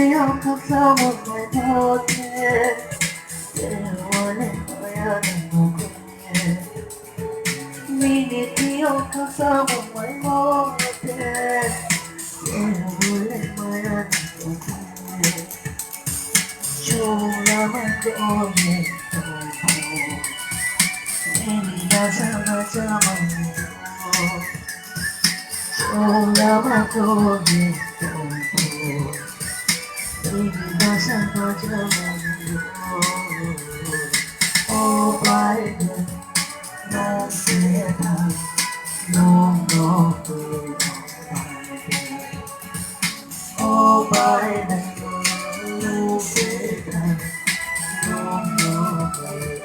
Minitiyo kasama mwenyote Yewane mayana mwenye Minitiyo kasama mwenyote Yewane mayana mwenye Chula makoye Mini nasama sama Chula makoye Oh, Biden, no fear, no fear, Biden. Oh, Biden, no fear, no fear.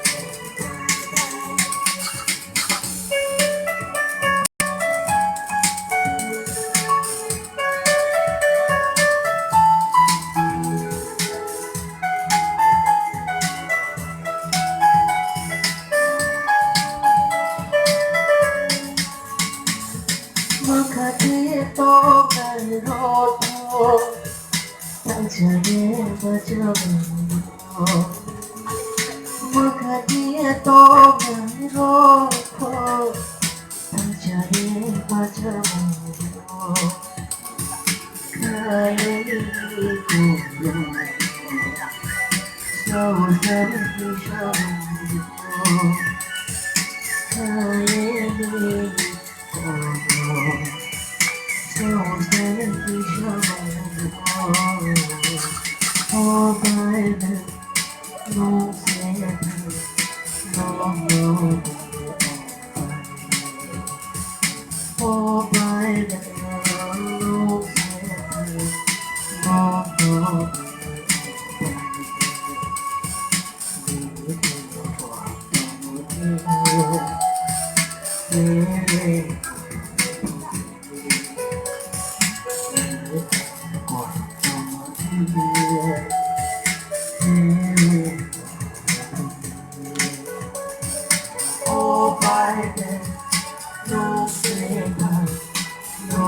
Makatito kairoto Tanchare bajamano Makatito kairoto Tanchare bajamano Kayani kulo Sawasari shamano Kayani kulo Oh, Biden, no fear, no. Oh, Biden, no fear, no. Oh, Biden, no fear, no.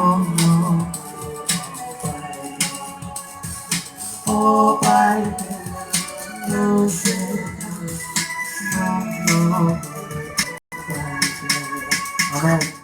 Oh, Biden, no fear, no. Amen.